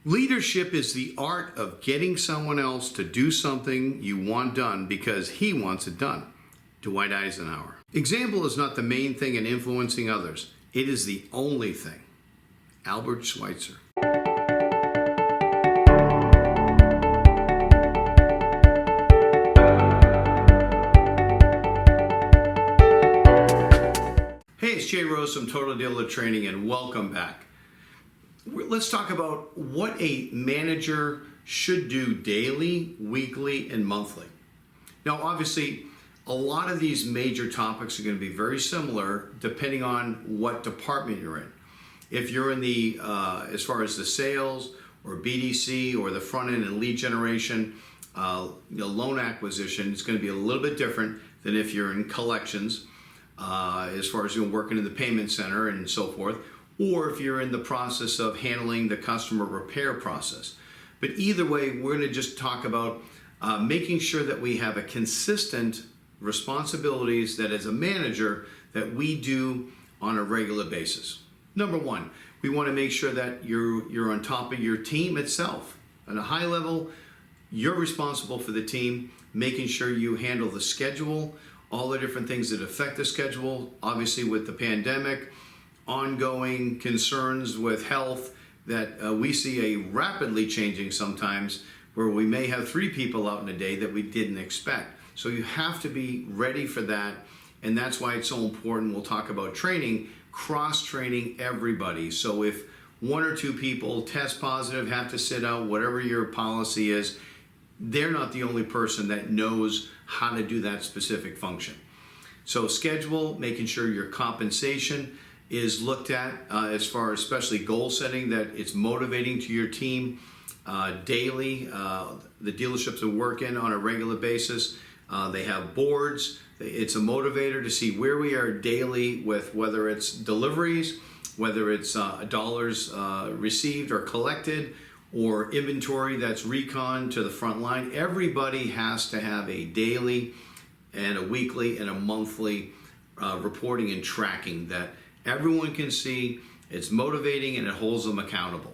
Leadership is the art of getting someone else to do something you want done because he wants it done. Dwight Eisenhower. Example is not the main thing in influencing others. It is the only thing. Albert Schweitzer. Hey, it's Jay Rose from Total Dealer Training, and welcome back. Let's talk about what a manager should do daily, weekly, and monthly. Now, obviously, a lot of these major topics are going to be very similar depending on what department you're in. If you're in the, as far as the sales or BDC or the front end and lead generation, loan acquisition, it's going to be a little bit different than if you're in collections, as far as working in the payment center and so forth, or if you're in the process of handling the customer repair process. But either way, we're going to just talk about making sure that we have a consistent responsibilities that as a manager that we do on a regular basis. Number one, we want to make sure that you're on top of your team itself. At a high level, you're responsible for the team, making sure you handle the schedule, all the different things that affect the schedule. Obviously with the pandemic, ongoing concerns with health that we see a rapidly changing sometimes, where we may have 3 people out in a day that we didn't expect. So you have to be ready for that, and that's why it's so important. We'll talk about training, cross-training everybody. So if 1 or 2 people test positive, have to sit out, whatever your policy is, they're not the only person that knows how to do that specific function. So schedule, making sure your compensation is looked at as far as especially goal setting, that it's motivating to your team daily. The dealerships that work in on a regular basis, they have boards. It's a motivator to see where we are daily with whether it's deliveries, whether it's dollars received or collected, or inventory that's recon to the front line. Everybody has to have a daily and a weekly and a monthly reporting and tracking that everyone can see. It's motivating and it holds them accountable.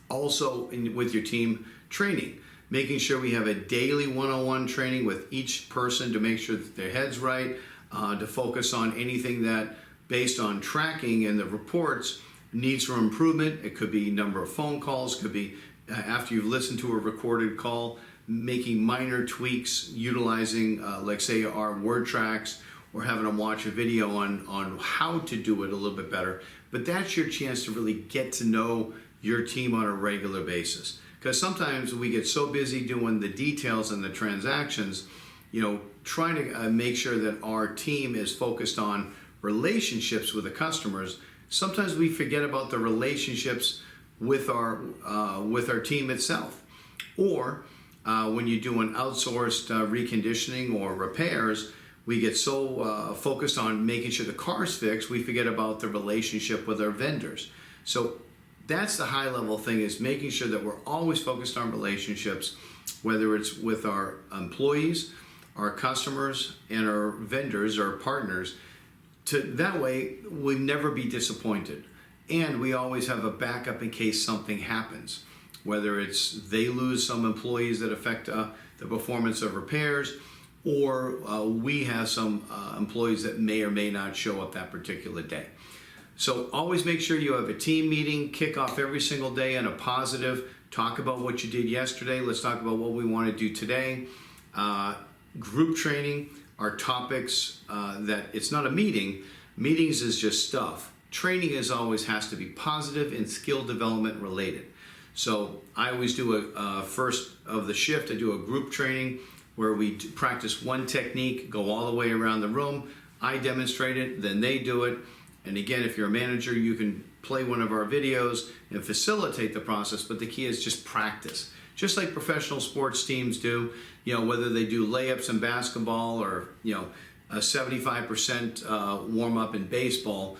Also, with your team, training, making sure we have a daily one-on-one training with each person to make sure that their head's right, to focus on anything that, based on tracking and the reports, needs for improvement. It could be number of phone calls, could be after you've listened to a recorded call, making minor tweaks, utilizing, like say, our word tracks, or having them watch a video on how to do it a little bit better. But that's your chance to really get to know your team on a regular basis. Because sometimes we get so busy doing the details and the transactions, trying to make sure that our team is focused on relationships with the customers. Sometimes we forget about the relationships with our team itself. Or when you do an outsourced reconditioning or repairs, we get so focused on making sure the car's fixed, we forget about the relationship with our vendors. So that's the high level thing, is making sure that we're always focused on relationships, whether it's with our employees, our customers, and our vendors, our partners. That way, we'll never be disappointed. And we always have a backup in case something happens, whether it's they lose some employees that affect the performance of repairs, or we have some employees that may or may not show up that particular day. So always make sure you have a team meeting, kick off every single day on a positive, talk about what you did yesterday, let's talk about what we want to do today. Group training are topics that it's not a meeting. Meetings is just stuff. Training is always has to be positive and skill development related. So I always do a first of the shift, I do a group training where we practice one technique, go all the way around the room. I demonstrate it, then they do it. And again, if you're a manager, you can play one of our videos and facilitate the process, but the key is just practice. Just like professional sports teams do, whether they do layups in basketball or, a 75% warm up in baseball,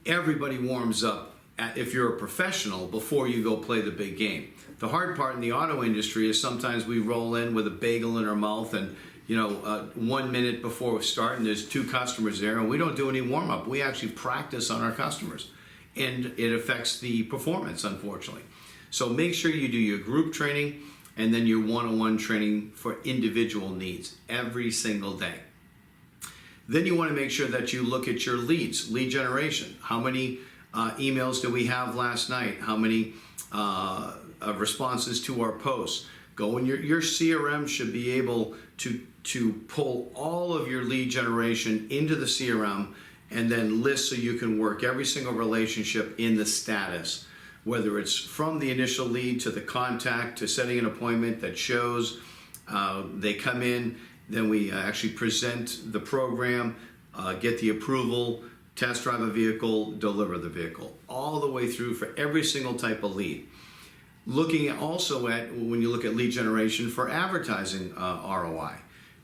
everybody warms up if you're a professional before you go play the big game. The hard part in the auto industry is sometimes we roll in with a bagel in our mouth and 1 minute before we start and there's 2 customers there and we don't do any warm-up. We actually practice on our customers and it affects the performance, unfortunately. So make sure you do your group training and then your one-on-one training for individual needs every single day. Then you want to make sure that you look at your leads, lead generation. How many emails did we have last night? How many responses to our posts? Go in your CRM should be able to pull all of your lead generation into the CRM and then list so you can work every single relationship in the status, whether it's from the initial lead to the contact to setting an appointment that shows they come in. Then we actually present the program, get the approval, test drive a vehicle, deliver the vehicle, all the way through for every single type of lead. Looking also at, when you look at lead generation for advertising ROI,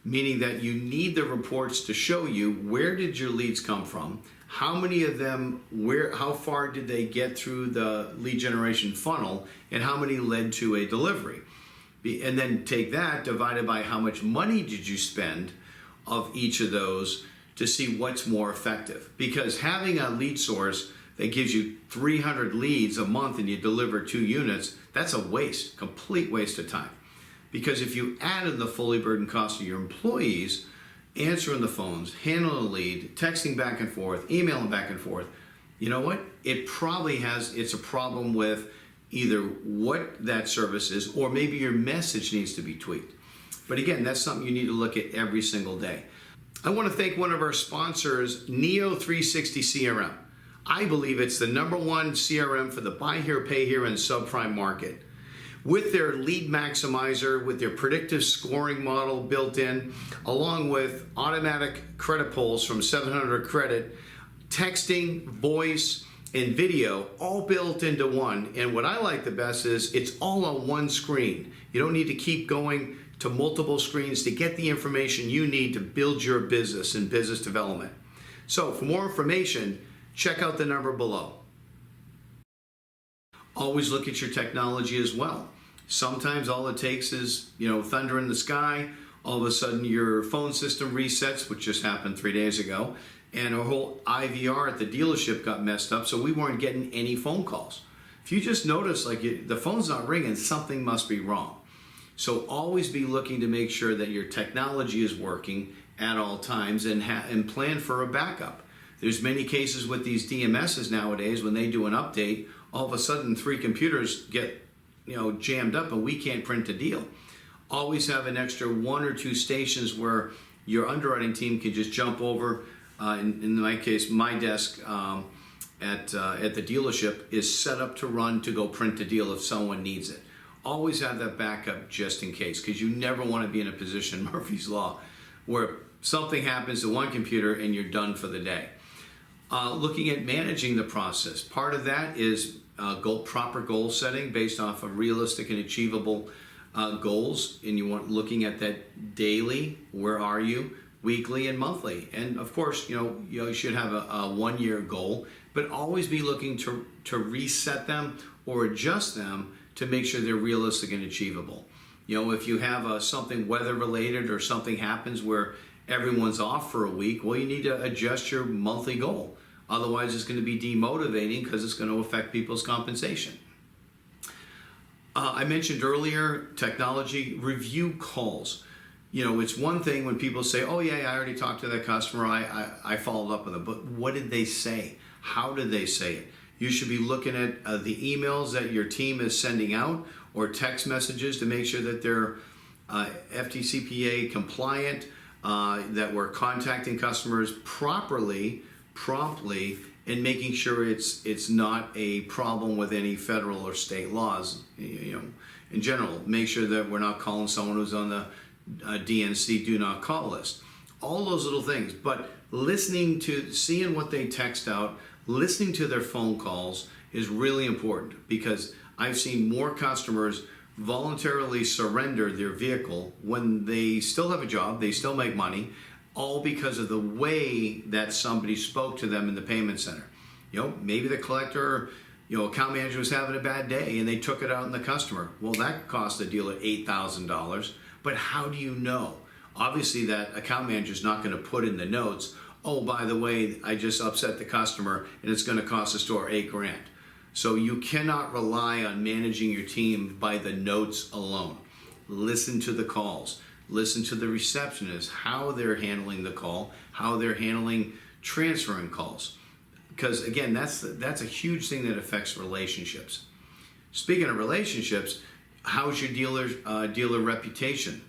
meaning that you need the reports to show you where did your leads come from, how many of them, how far did they get through the lead generation funnel, and how many led to a delivery. And then take that divided by how much money did you spend of each of those to see what's more effective. Because having a lead source that gives you 300 leads a month and you deliver 2 units, that's a waste, complete waste of time. Because if you added the fully burdened cost of your employees, answering the phones, handling the lead, texting back and forth, emailing back and forth, you know what? It's a problem with either what that service is, or maybe your message needs to be tweaked. But again, that's something you need to look at every single day. I want to thank one of our sponsors, Neo360 CRM. I believe it's the #1 CRM for the buy here, pay here, and subprime market. With their lead maximizer, with their predictive scoring model built in, along with automatic credit pulls from 700 Credit, texting, voice, and video all built into one. And what I like the best is it's all on one screen. You don't need to keep going to multiple screens to get the information you need to build your business and business development. So for more information, check out the number below. Always look at your technology as well. Sometimes all it takes is, thunder in the sky. All of a sudden your phone system resets, which just happened 3 days ago. And our whole IVR at the dealership got messed up, so we weren't getting any phone calls. If you just notice, the phone's not ringing, something must be wrong. So always be looking to make sure that your technology is working at all times and plan for a backup. There's many cases with these DMSs nowadays, when they do an update, all of a sudden 3 computers get jammed up and we can't print a deal. Always have an extra 1 or 2 stations where your underwriting team can just jump over. In my case, my desk at the dealership is set up to run to go print a deal if someone needs it. Always have that backup just in case, because you never want to be in a position, Murphy's Law, where something happens to one computer and you're done for the day. Looking at managing the process, part of that is proper goal setting based off of realistic and achievable goals, and you want looking at that daily. Where are you? Weekly and monthly, and of course, you should have a 1-year goal, but always be looking to reset them or adjust them to make sure they're realistic and achievable. If you have something weather related or something happens where everyone's off for a week, well, you need to adjust your monthly goal. Otherwise, it's going to be demotivating because it's going to affect people's compensation. I mentioned earlier, technology, review calls. It's one thing when people say, oh yeah, I already talked to that customer, I followed up with them, but what did they say? How did they say it? You should be looking at the emails that your team is sending out or text messages to make sure that they're FDCPA compliant, that we're contacting customers properly, promptly, and making sure it's not a problem with any federal or state laws. In general, make sure that we're not calling someone who's on the DNC do not call list. All those little things, but seeing what they text out, listening to their phone calls is really important, because I've seen more customers voluntarily surrender their vehicle when they still have a job, they still make money, all because of the way that somebody spoke to them in the payment center. Maybe the collector, account manager was having a bad day and they took it out on the customer. Well, that cost the dealer $8,000. But how do you know? Obviously, that account manager is not going to put in the notes, oh, by the way, I just upset the customer and it's going to cost the store $8,000. So you cannot rely on managing your team by the notes alone. Listen to the calls. Listen to the receptionist, how they're handling the call, how they're handling transferring calls. Because again, that's a huge thing that affects relationships. Speaking of relationships, how's your dealer reputation?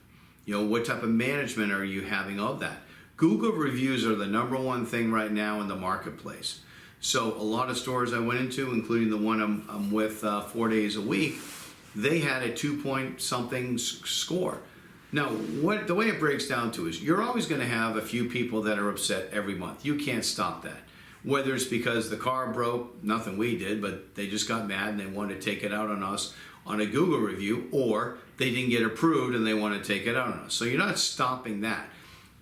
What type of management are you having of that? Google reviews are the number one thing right now in the marketplace. So a lot of stores I went into, including the one I'm with 4 days a week, they had a 2 something score. Now, the way it breaks down to is you're always going to have a few people that are upset every month. You can't stop that. Whether it's because the car broke, nothing we did, but they just got mad and they wanted to take it out on us on a Google review, or they didn't get approved and they want to take it out on us. So you're not stopping that.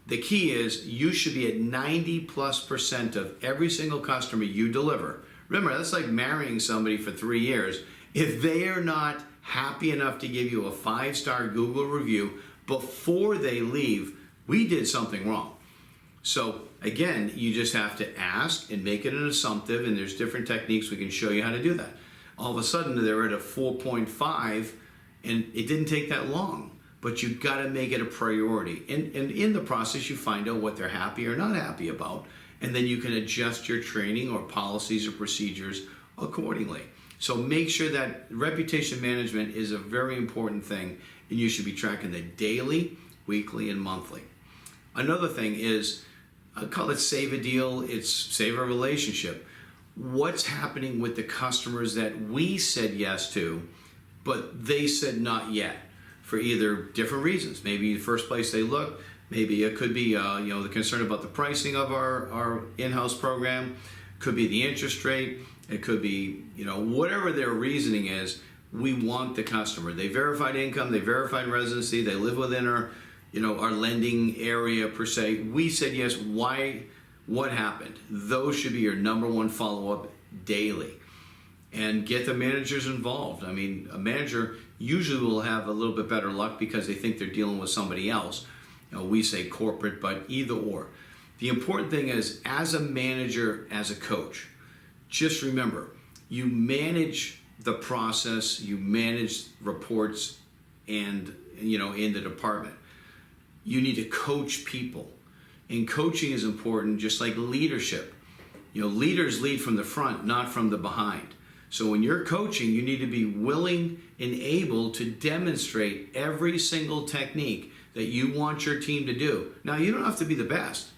The key is you should be at 90+% of every single customer you deliver. Remember, that's like marrying somebody for 3 years. If they are not happy enough to give you a 5-star Google review before they leave, we did something wrong. So again, you just have to ask and make it an assumptive, and there's different techniques we can show you how to do that. All of a sudden, they're at a 4.5, and it didn't take that long. But you've got to make it a priority. And in the process, you find out what they're happy or not happy about, and then you can adjust your training or policies or procedures accordingly. So make sure that reputation management is a very important thing, and you should be tracking the daily, weekly, and monthly. Another thing is, I call it save a deal, it's save a relationship. What's happening with the customers that we said yes to, but they said not yet? For either different reasons. Maybe the first place they looked, maybe it could be the concern about the pricing of our in-house program, could be the interest rate, it could be whatever their reasoning is. We want the customer. They verified income, they verified residency, they live within our lending area per se. We said yes. Why? What happened? Those should be your number one follow-up daily. And get the managers involved. I mean, a manager usually will have a little bit better luck because they think they're dealing with somebody else. We say corporate, but either or. The important thing is, as a manager, as a coach, just remember, you manage the process, you manage reports, and in the department. You need to coach people. And coaching is important, just like leadership. Leaders lead from the front, not from the behind. So when you're coaching, you need to be willing and able to demonstrate every single technique that you want your team to do. Now, you don't have to be the best.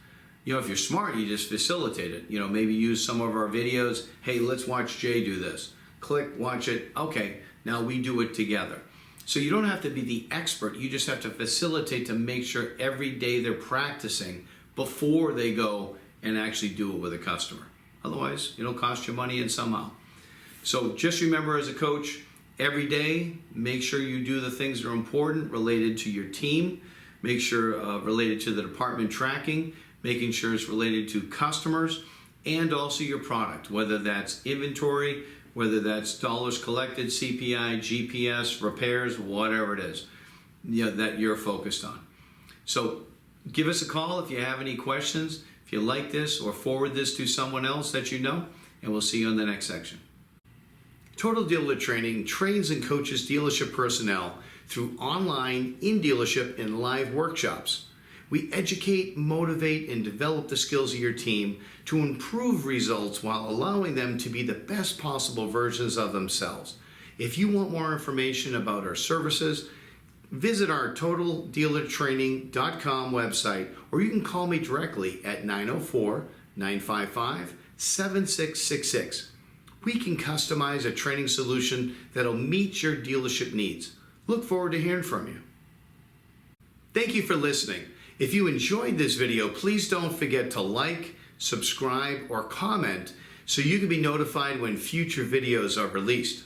If you're smart, you just facilitate it. Maybe use some of our videos. Hey, let's watch Jay do this. Click, watch it. Okay, now we do it together. So you don't have to be the expert. You just have to facilitate to make sure every day they're practicing before they go and actually do it with a customer. Otherwise, it'll cost you money and somehow. So just remember, as a coach, every day, make sure you do the things that are important related to your team, make sure related to the department tracking, making sure it's related to customers, and also your product, whether that's inventory, whether that's dollars collected, CPI, GPS, repairs, whatever it is that you're focused on. So give us a call if you have any questions, if you like this, or forward this to someone else that you know, and we'll see you in the next section. Total Dealer Training trains and coaches dealership personnel through online, in-dealership, and live workshops. We educate, motivate, and develop the skills of your team to improve results while allowing them to be the best possible versions of themselves. If you want more information about our services, visit our TotalDealerTraining.com website, or you can call me directly at 904-955-7666. We can customize a training solution that'll meet your dealership needs. Look forward to hearing from you. Thank you for listening. If you enjoyed this video, please don't forget to like, subscribe, or comment so you can be notified when future videos are released.